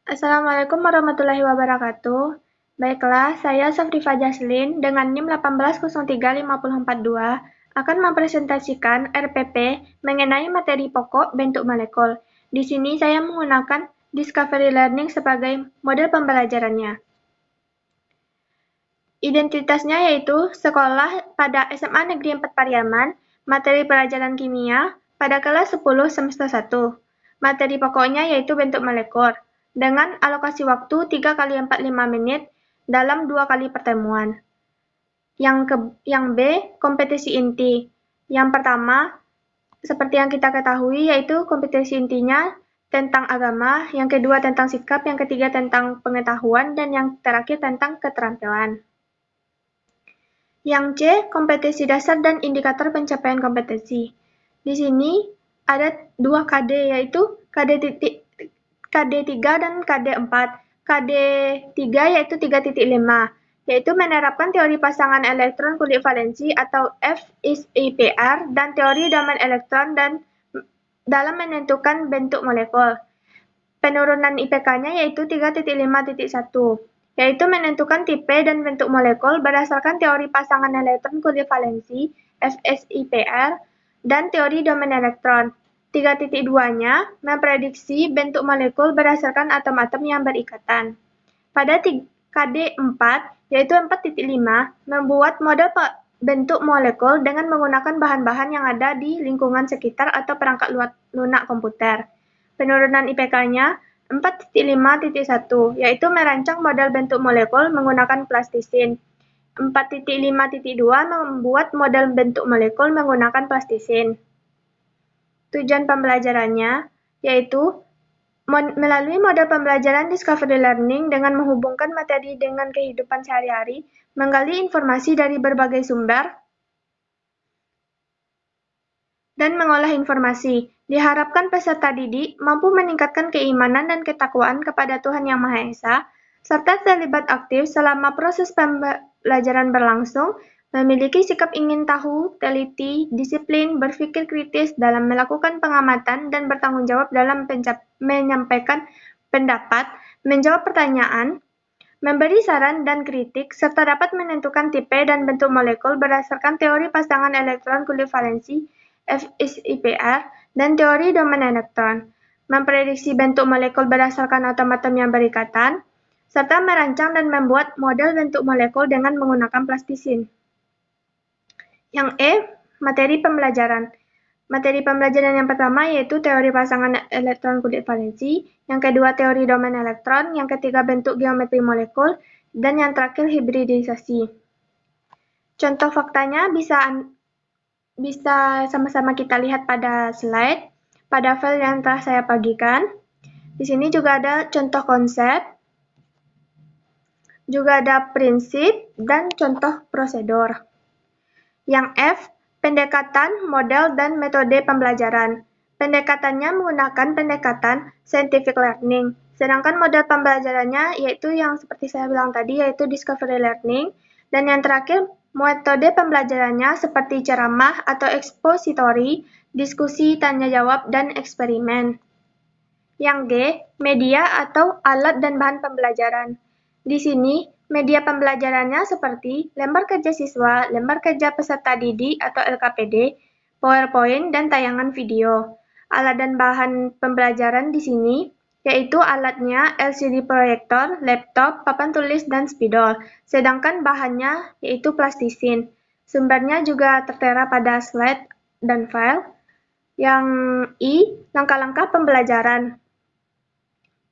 Assalamualaikum warahmatullahi wabarakatuh. Baiklah, saya Safrifa Jaslin dengan NIM 1803542 akan mempresentasikan RPP mengenai materi pokok bentuk molekul. Di sini saya menggunakan Discovery Learning sebagai model pembelajarannya. Identitasnya yaitu sekolah pada SMA Negeri 4 Pariaman, materi pelajaran kimia pada kelas 10 semester 1. Materi pokoknya yaitu bentuk molekul, dengan alokasi waktu 3x45 menit dalam 2 kali pertemuan. Yang B, kompetisi inti. Yang pertama, seperti yang kita ketahui, yaitu kompetisi intinya tentang agama, yang kedua tentang sikap, yang ketiga tentang pengetahuan, dan yang terakhir tentang keterampilan. Yang C, kompetensi dasar dan indikator pencapaian kompetensi. Di sini ada 2 KD, yaitu KD3 dan KD4. KD3 yaitu 3.5, yaitu menerapkan teori pasangan elektron kulit valensi atau FISIPR dan teori domain elektron dan dalam menentukan bentuk molekul. Penurunan IPK-nya yaitu 3.5.1. Yaitu menentukan tipe dan bentuk molekul berdasarkan teori pasangan elektron kulit valensi (FSIPR) dan teori domain elektron. 3.2-nya memprediksi bentuk molekul berdasarkan atom-atom yang berikatan. Pada KD4, yaitu 4.5, membuat model bentuk molekul dengan menggunakan bahan-bahan yang ada di lingkungan sekitar atau perangkat lunak komputer. Penurunan IPK-nya 4.5.1, yaitu merancang model bentuk molekul menggunakan plastisin. 4.5.2 membuat model bentuk molekul menggunakan plastisin. Tujuan pembelajarannya yaitu melalui model pembelajaran Discovery Learning dengan menghubungkan materi dengan kehidupan sehari-hari, menggali informasi dari berbagai sumber, dan mengolah informasi. Diharapkan peserta didik mampu meningkatkan keimanan dan ketakwaan kepada Tuhan Yang Maha Esa, serta terlibat aktif selama proses pembelajaran berlangsung, memiliki sikap ingin tahu, teliti, disiplin, berpikir kritis dalam melakukan pengamatan dan bertanggung jawab dalam menyampaikan pendapat, menjawab pertanyaan, memberi saran dan kritik, serta dapat menentukan tipe dan bentuk molekul berdasarkan teori pasangan elektron kulit valensi (FISIPR) dan teori domain elektron, memprediksi bentuk molekul berdasarkan atom-atom yang berikatan, serta merancang dan membuat model bentuk molekul dengan menggunakan plastisin. Yang E, materi pembelajaran. Materi pembelajaran yang pertama yaitu teori pasangan elektron kulit valensi, yang kedua teori domain elektron, yang ketiga bentuk geometri molekul, dan yang terakhir hibridisasi. Contoh faktanya bisa sama-sama kita lihat pada slide, pada file yang telah saya bagikan. Di sini juga ada contoh konsep, juga ada prinsip, dan contoh prosedur. Yang F, pendekatan, model, dan metode pembelajaran. Pendekatannya menggunakan pendekatan scientific learning, sedangkan model pembelajarannya yaitu yang seperti saya bilang tadi, yaitu discovery learning, dan yang terakhir metode pembelajarannya seperti ceramah atau expository, diskusi, tanya jawab, dan eksperimen. Yang G, media atau alat dan bahan pembelajaran. Di sini, media pembelajarannya seperti lembar kerja siswa, lembar kerja peserta didik atau LKPD, PowerPoint, dan tayangan video. Alat dan bahan pembelajaran di sini yaitu alatnya LCD proyektor, laptop, papan tulis, dan spidol. Sedangkan bahannya yaitu plastisin. Sumbernya juga tertera pada slide dan file. Yang I, langkah-langkah pembelajaran.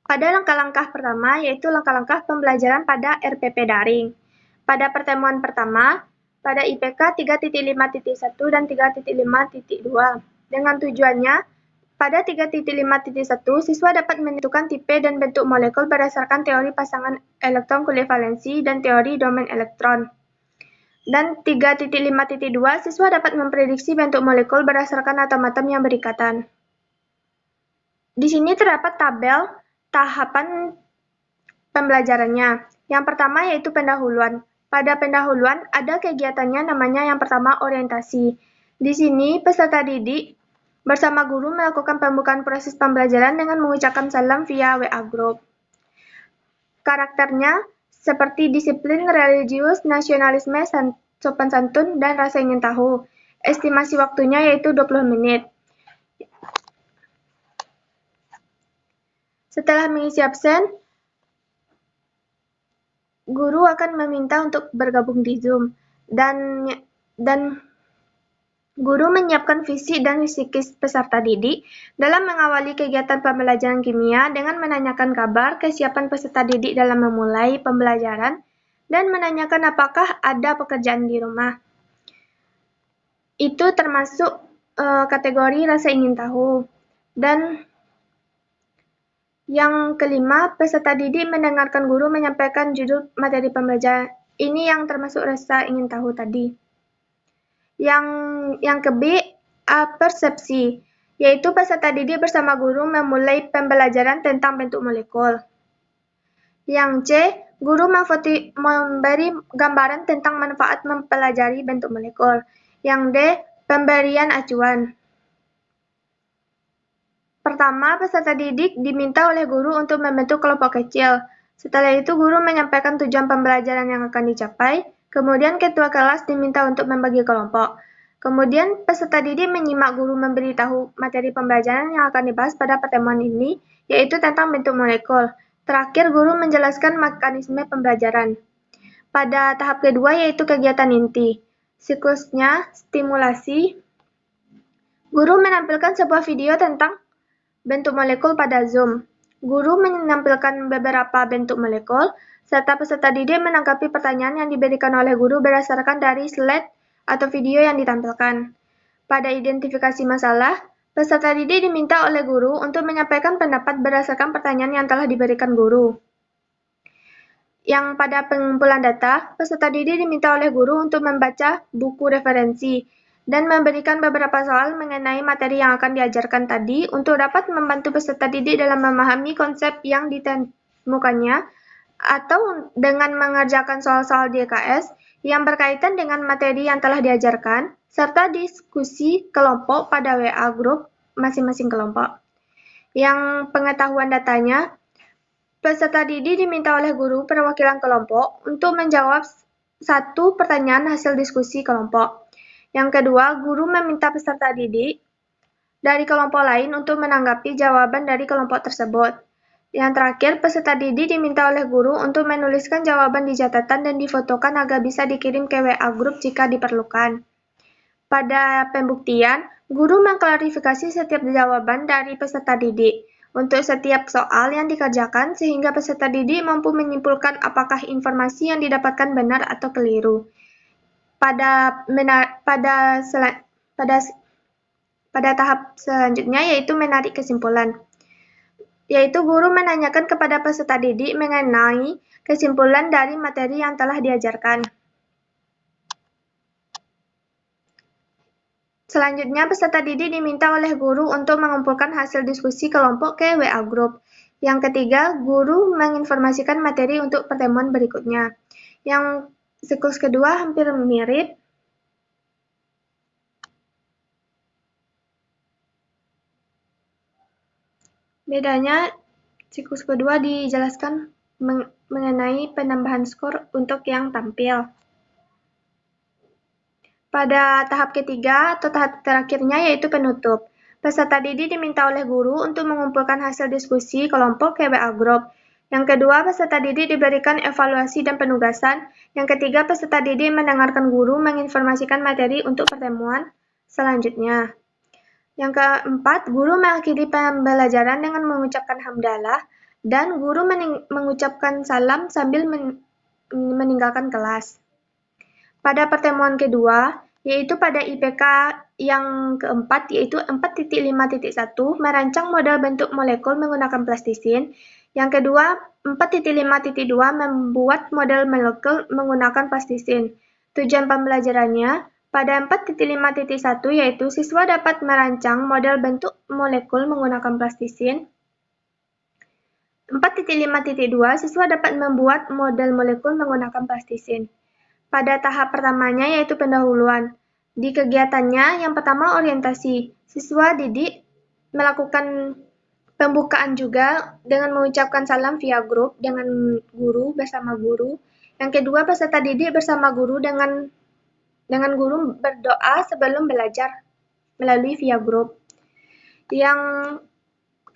Pada langkah-langkah pertama yaitu langkah-langkah pembelajaran pada RPP daring. Pada pertemuan pertama, pada IPK 3.5.1 dan 3.5.2. Dengan tujuannya, pada 3.5.1, siswa dapat menentukan tipe dan bentuk molekul berdasarkan teori pasangan elektron kulit valensi dan teori domain elektron. Dan 3.5.2, siswa dapat memprediksi bentuk molekul berdasarkan atom-atom yang berikatan. Di sini terdapat tabel tahapan pembelajarannya. Yang pertama yaitu pendahuluan. Pada pendahuluan ada kegiatannya namanya yang pertama orientasi. Di sini peserta didik bersama guru melakukan pembukaan proses pembelajaran dengan mengucapkan salam via WA Group. Karakternya seperti disiplin, religius, nasionalisme, sopan santun, dan rasa ingin tahu. Estimasi waktunya yaitu 20 menit. Setelah mengisi absen, guru akan meminta untuk bergabung di Zoom, dan guru menyiapkan visi dan psikis peserta didik dalam mengawali kegiatan pembelajaran kimia dengan menanyakan kabar, kesiapan peserta didik dalam memulai pembelajaran, dan menanyakan apakah ada pekerjaan di rumah. Itu termasuk kategori rasa ingin tahu. Dan yang kelima, peserta didik mendengarkan guru menyampaikan judul materi pembelajaran. Ini yang termasuk rasa ingin tahu tadi. Yang ke B, persepsi, yaitu peserta didik bersama guru memulai pembelajaran tentang bentuk molekul. Yang C, guru memberi gambaran tentang manfaat mempelajari bentuk molekul. Yang D, pemberian acuan. Pertama, peserta didik diminta oleh guru untuk membentuk kelompok kecil. Setelah itu, guru menyampaikan tujuan pembelajaran yang akan dicapai. Kemudian, ketua kelas diminta untuk membagi kelompok. Kemudian, peserta didik menyimak guru memberitahu materi pembelajaran yang akan dibahas pada pertemuan ini, yaitu tentang bentuk molekul. Terakhir, guru menjelaskan mekanisme pembelajaran. Pada tahap kedua, yaitu kegiatan inti. Siklusnya, stimulasi. Guru menampilkan sebuah video tentang bentuk molekul pada Zoom. Guru menampilkan beberapa bentuk molekul, serta peserta didik menanggapi pertanyaan yang diberikan oleh guru berdasarkan dari slide atau video yang ditampilkan. Pada identifikasi masalah, peserta didik diminta oleh guru untuk menyampaikan pendapat berdasarkan pertanyaan yang telah diberikan guru. Yang pada pengumpulan data, peserta didik diminta oleh guru untuk membaca buku referensi dan memberikan beberapa soal mengenai materi yang akan diajarkan tadi untuk dapat membantu peserta didik dalam memahami konsep yang ditemukannya atau dengan mengerjakan soal-soal DKS yang berkaitan dengan materi yang telah diajarkan, serta diskusi kelompok pada WA Group masing-masing kelompok. Yang pengetahuan datanya, peserta didik diminta oleh guru perwakilan kelompok untuk menjawab satu pertanyaan hasil diskusi kelompok. Yang kedua, guru meminta peserta didik dari kelompok lain untuk menanggapi jawaban dari kelompok tersebut. Yang terakhir, peserta didik diminta oleh guru untuk menuliskan jawaban di catatan dan difotokan agar bisa dikirim ke WA Group jika diperlukan. Pada pembuktian, guru mengklarifikasi setiap jawaban dari peserta didik untuk setiap soal yang dikerjakan sehingga peserta didik mampu menyimpulkan apakah informasi yang didapatkan benar atau keliru. Pada tahap selanjutnya yaitu menarik kesimpulan, yaitu guru menanyakan kepada peserta didik mengenai kesimpulan dari materi yang telah diajarkan. Selanjutnya, peserta didik diminta oleh guru untuk mengumpulkan hasil diskusi kelompok ke WA Group. Yang ketiga, guru menginformasikan materi untuk pertemuan berikutnya. Yang siklus kedua hampir mirip. Bedanya, siklus kedua dijelaskan mengenai penambahan skor untuk yang tampil. Pada tahap ketiga atau tahap terakhirnya yaitu penutup. Peserta didik diminta oleh guru untuk mengumpulkan hasil diskusi kelompok ke WA Group. Yang kedua, peserta didik diberikan evaluasi dan penugasan. Yang ketiga, peserta didik mendengarkan guru menginformasikan materi untuk pertemuan selanjutnya. Yang keempat, guru mengakhiri pembelajaran dengan mengucapkan hamdalah dan guru mengucapkan salam sambil meninggalkan kelas. Pada pertemuan kedua, yaitu pada IPK yang keempat, yaitu 4.5.1, merancang model bentuk molekul menggunakan plastisin. Yang kedua, 4.5.2, membuat model molekul menggunakan plastisin. Tujuan pembelajarannya, pada 4.5.1 yaitu siswa dapat merancang model bentuk molekul menggunakan plastisin. 4.5.2, siswa dapat membuat model molekul menggunakan plastisin. Pada tahap pertamanya yaitu pendahuluan. Di kegiatannya yang pertama orientasi, siswa didik melakukan pembukaan juga dengan mengucapkan salam via grup dengan guru bersama guru. Yang kedua, peserta didik bersama guru dengan guru berdoa sebelum belajar melalui via grup. Yang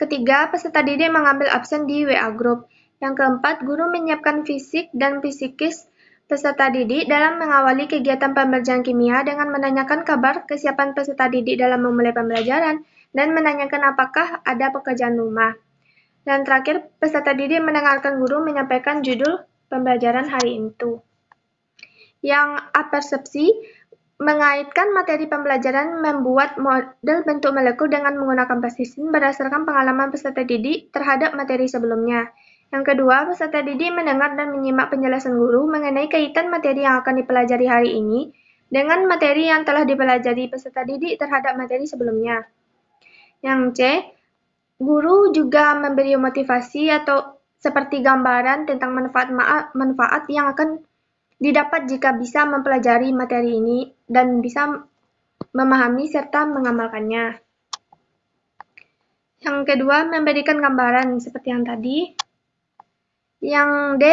ketiga, peserta didik mengambil absen di WA Group. Yang keempat, guru menyiapkan fisik dan psikis peserta didik dalam mengawali kegiatan pembelajaran kimia dengan menanyakan kabar kesiapan peserta didik dalam memulai pembelajaran dan menanyakan apakah ada pekerjaan rumah. Dan terakhir, peserta didik mendengarkan guru menyampaikan judul pembelajaran hari itu. Yang apersepsi mengaitkan materi pembelajaran membuat model bentuk molekul dengan menggunakan plastisine berdasarkan pengalaman peserta didik terhadap materi sebelumnya. Yang kedua, peserta didik mendengar dan menyimak penjelasan guru mengenai kaitan materi yang akan dipelajari hari ini dengan materi yang telah dipelajari peserta didik terhadap materi sebelumnya. Yang C, guru juga memberi motivasi atau seperti gambaran tentang manfaat yang akan didapat jika bisa mempelajari materi ini dan bisa memahami serta mengamalkannya. Yang kedua, memberikan gambaran seperti yang tadi. Yang D,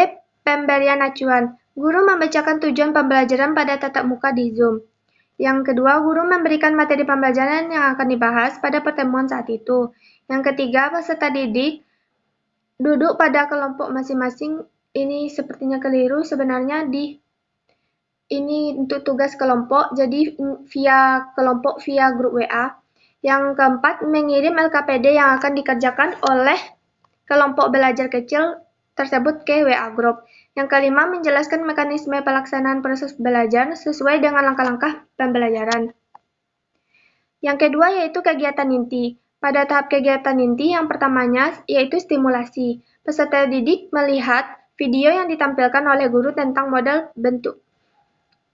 pemberian acuan. Guru membacakan tujuan pembelajaran pada tatap muka di Zoom. Yang kedua, guru memberikan materi pembelajaran yang akan dibahas pada pertemuan saat itu. Yang ketiga, peserta didik duduk pada kelompok masing-masing. Ini sepertinya keliru, sebenarnya ini untuk tugas kelompok, jadi via kelompok via grup WA. Yang keempat, mengirim LKPD yang akan dikerjakan oleh kelompok belajar kecil tersebut ke WA Group. Yang kelima, menjelaskan mekanisme pelaksanaan proses belajar sesuai dengan langkah-langkah pembelajaran. Yang kedua yaitu kegiatan inti. Pada tahap kegiatan inti yang pertamanya yaitu stimulasi. Peserta didik melihat video yang ditampilkan oleh guru tentang model bentuk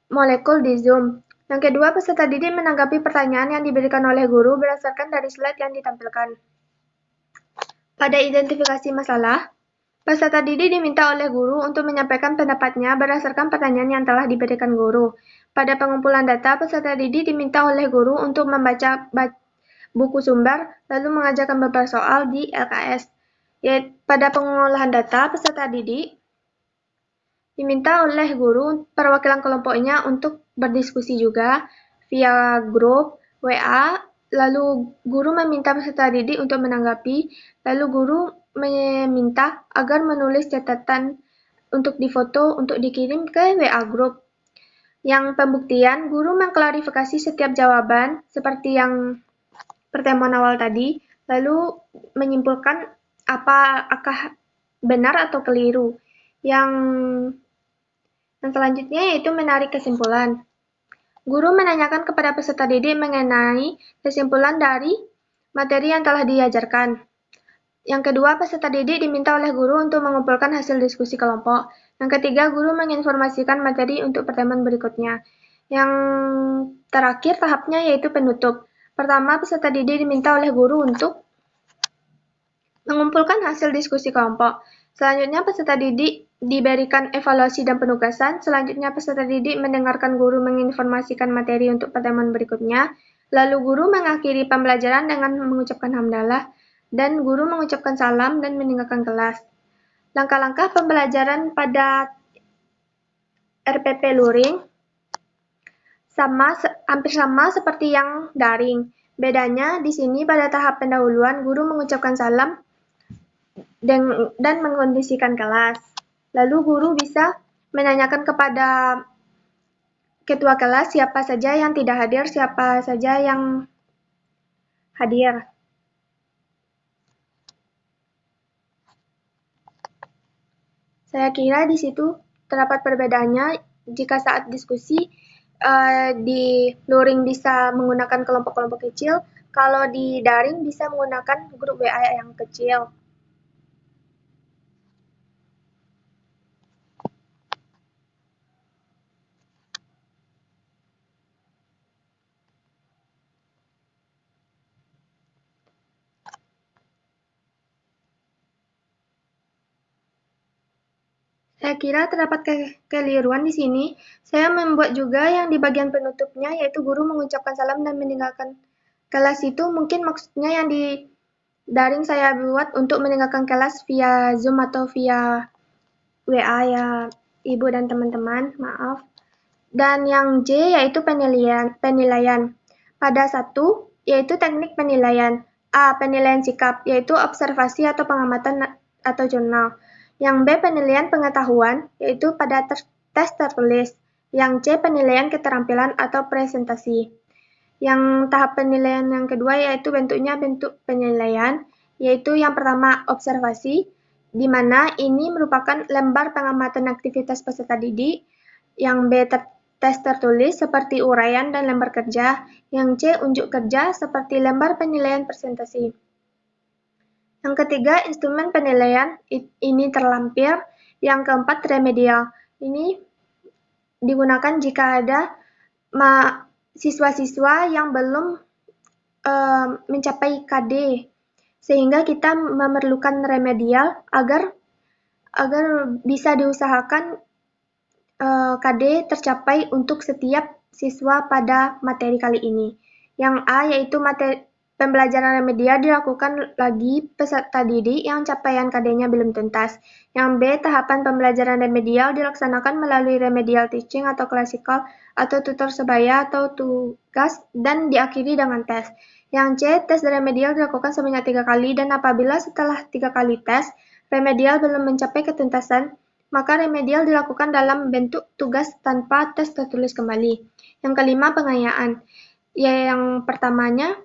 molekul di Zoom. Yang kedua, peserta didik menanggapi pertanyaan yang diberikan oleh guru berdasarkan dari slide yang ditampilkan. Pada identifikasi masalah, peserta didik diminta oleh guru untuk menyampaikan pendapatnya berdasarkan pertanyaan yang telah diberikan guru. Pada pengumpulan data, peserta didik diminta oleh guru untuk membaca buku sumber, lalu mengajarkan beberapa soal di LKS. Pada pengolahan data, peserta didik diminta oleh guru perwakilan kelompoknya untuk berdiskusi juga via grup WA, lalu guru meminta peserta didik untuk menanggapi, lalu guru meminta agar menulis catatan untuk difoto untuk dikirim ke WA Group. Yang pembuktian, guru mengklarifikasi setiap jawaban seperti yang pertemuan awal tadi, lalu menyimpulkan apakah benar atau keliru. Yang selanjutnya yaitu menarik kesimpulan. Guru menanyakan kepada peserta didik mengenai kesimpulan dari materi yang telah diajarkan. Yang kedua, peserta didik diminta oleh guru untuk mengumpulkan hasil diskusi kelompok. Yang ketiga, guru menginformasikan materi untuk pertemuan berikutnya. Yang terakhir tahapnya yaitu penutup. Pertama, peserta didik diminta oleh guru untuk mengumpulkan hasil diskusi kelompok. Selanjutnya, peserta didik diberikan evaluasi dan penugasan. Selanjutnya, peserta didik mendengarkan guru menginformasikan materi untuk pertemuan berikutnya. Lalu guru mengakhiri pembelajaran dengan mengucapkan hamdalah, dan guru mengucapkan salam dan meninggalkan kelas. Langkah-langkah pembelajaran pada RPP Luring hampir sama seperti yang daring. Bedanya di sini pada tahap pendahuluan guru mengucapkan salam dan mengkondisikan kelas. Lalu guru bisa menanyakan kepada ketua kelas siapa saja yang tidak hadir, siapa saja yang hadir. Saya kira di situ terdapat perbedaannya jika saat diskusi di luring bisa menggunakan kelompok-kelompok kecil, kalau di daring bisa menggunakan grup WA yang kecil. Saya kira terdapat kekeliruan di sini. Saya membuat juga yang di bagian penutupnya, yaitu guru mengucapkan salam dan meninggalkan kelas itu mungkin maksudnya yang di daring saya buat untuk meninggalkan kelas via Zoom atau via WA ya Ibu dan teman-teman, maaf. Dan yang J yaitu penilaian. Pada 1 yaitu teknik penilaian. A. Penilaian sikap, yaitu observasi atau pengamatan atau jurnal. Yang B. Penilaian pengetahuan, yaitu pada tes tertulis. Yang C. Penilaian keterampilan atau presentasi. Yang tahap penilaian yang kedua yaitu bentuknya bentuk penilaian, yaitu yang pertama observasi, di mana ini merupakan lembar pengamatan aktivitas peserta didik. Yang B. Tes tertulis seperti uraian dan lembar kerja. Yang C. Unjuk kerja seperti lembar penilaian presentasi. Yang ketiga, instrumen penilaian ini terlampir. Yang keempat, remedial. Ini digunakan jika ada siswa-siswa yang belum mencapai KD, sehingga kita memerlukan remedial agar bisa diusahakan KD tercapai untuk setiap siswa pada materi kali ini. Yang A yaitu pembelajaran remedial dilakukan lagi peserta didik yang capaian KD-nya belum tuntas. Yang B, tahapan pembelajaran remedial dilaksanakan melalui remedial teaching atau klasikal atau tutor sebaya atau tugas dan diakhiri dengan tes. Yang C, tes remedial dilakukan sebanyak 3 kali dan apabila setelah 3 kali tes, remedial belum mencapai ketuntasan, maka remedial dilakukan dalam bentuk tugas tanpa tes tertulis kembali. Yang kelima, pengayaan. Yang pertamanya,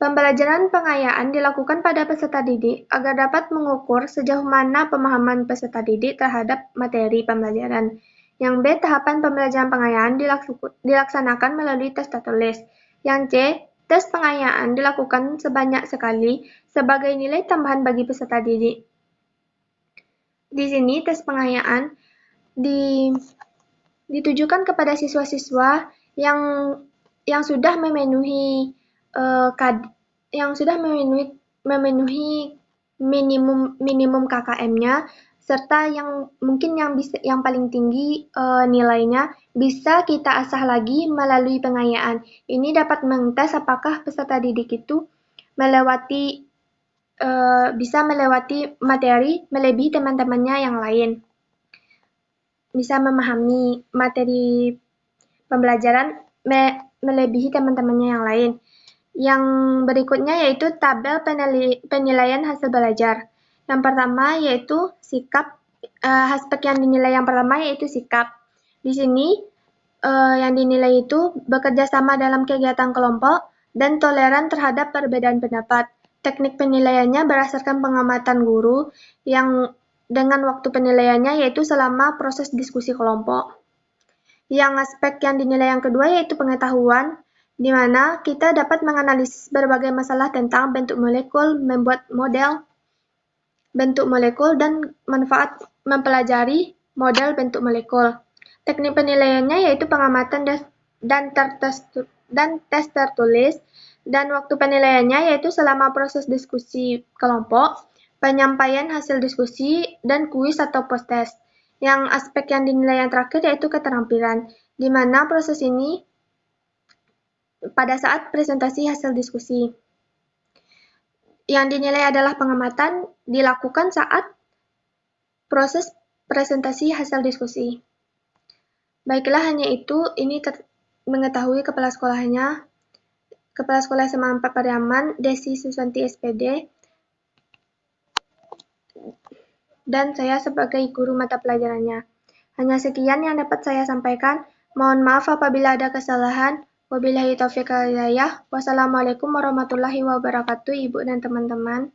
pembelajaran pengayaan dilakukan pada peserta didik agar dapat mengukur sejauh mana pemahaman peserta didik terhadap materi pembelajaran. Yang B, tahapan pembelajaran pengayaan dilaksanakan melalui tes tertulis. Yang C, tes pengayaan dilakukan sebanyak sekali sebagai nilai tambahan bagi peserta didik. Di sini tes pengayaan ditujukan kepada siswa-siswa yang sudah memenuhi minimum KKM-nya, serta yang mungkin yang paling tinggi nilainya bisa kita asah lagi melalui pengayaan. Ini dapat mengtes apakah peserta didik itu bisa melewati materi melebihi teman-temannya yang lain. Bisa memahami materi pembelajaran melebihi teman-temannya yang lain. Yang berikutnya yaitu tabel penilaian hasil belajar. Yang pertama yaitu sikap. Aspek yang dinilai yang pertama yaitu sikap. Di sini yang dinilai itu bekerja sama dalam kegiatan kelompok dan toleran terhadap perbedaan pendapat. Teknik penilaiannya berdasarkan pengamatan guru yang dengan waktu penilaiannya yaitu selama proses diskusi kelompok. Yang aspek yang dinilai yang kedua yaitu pengetahuan, di mana kita dapat menganalisis berbagai masalah tentang bentuk molekul, membuat model bentuk molekul, dan manfaat mempelajari model bentuk molekul. Teknik penilaiannya yaitu pengamatan dan tes tertulis, dan waktu penilaiannya yaitu selama proses diskusi kelompok, penyampaian hasil diskusi, dan kuis atau post-test. Yang aspek yang dinilai yang terakhir yaitu keterampilan, di mana proses ini pada saat presentasi hasil diskusi. Yang dinilai adalah pengamatan dilakukan saat proses presentasi hasil diskusi. Baiklah, hanya itu. Ini mengetahui kepala sekolahnya. Kepala Sekolah SMA 4 Pariaman, Desi Susanti SPD, dan saya sebagai guru mata pelajarannya. Hanya sekian yang dapat saya sampaikan. Mohon maaf apabila ada kesalahan. Wabillahi taufiq wal hidayah. Wassalamualaikum warahmatullahi wabarakatuh, Ibu dan teman-teman.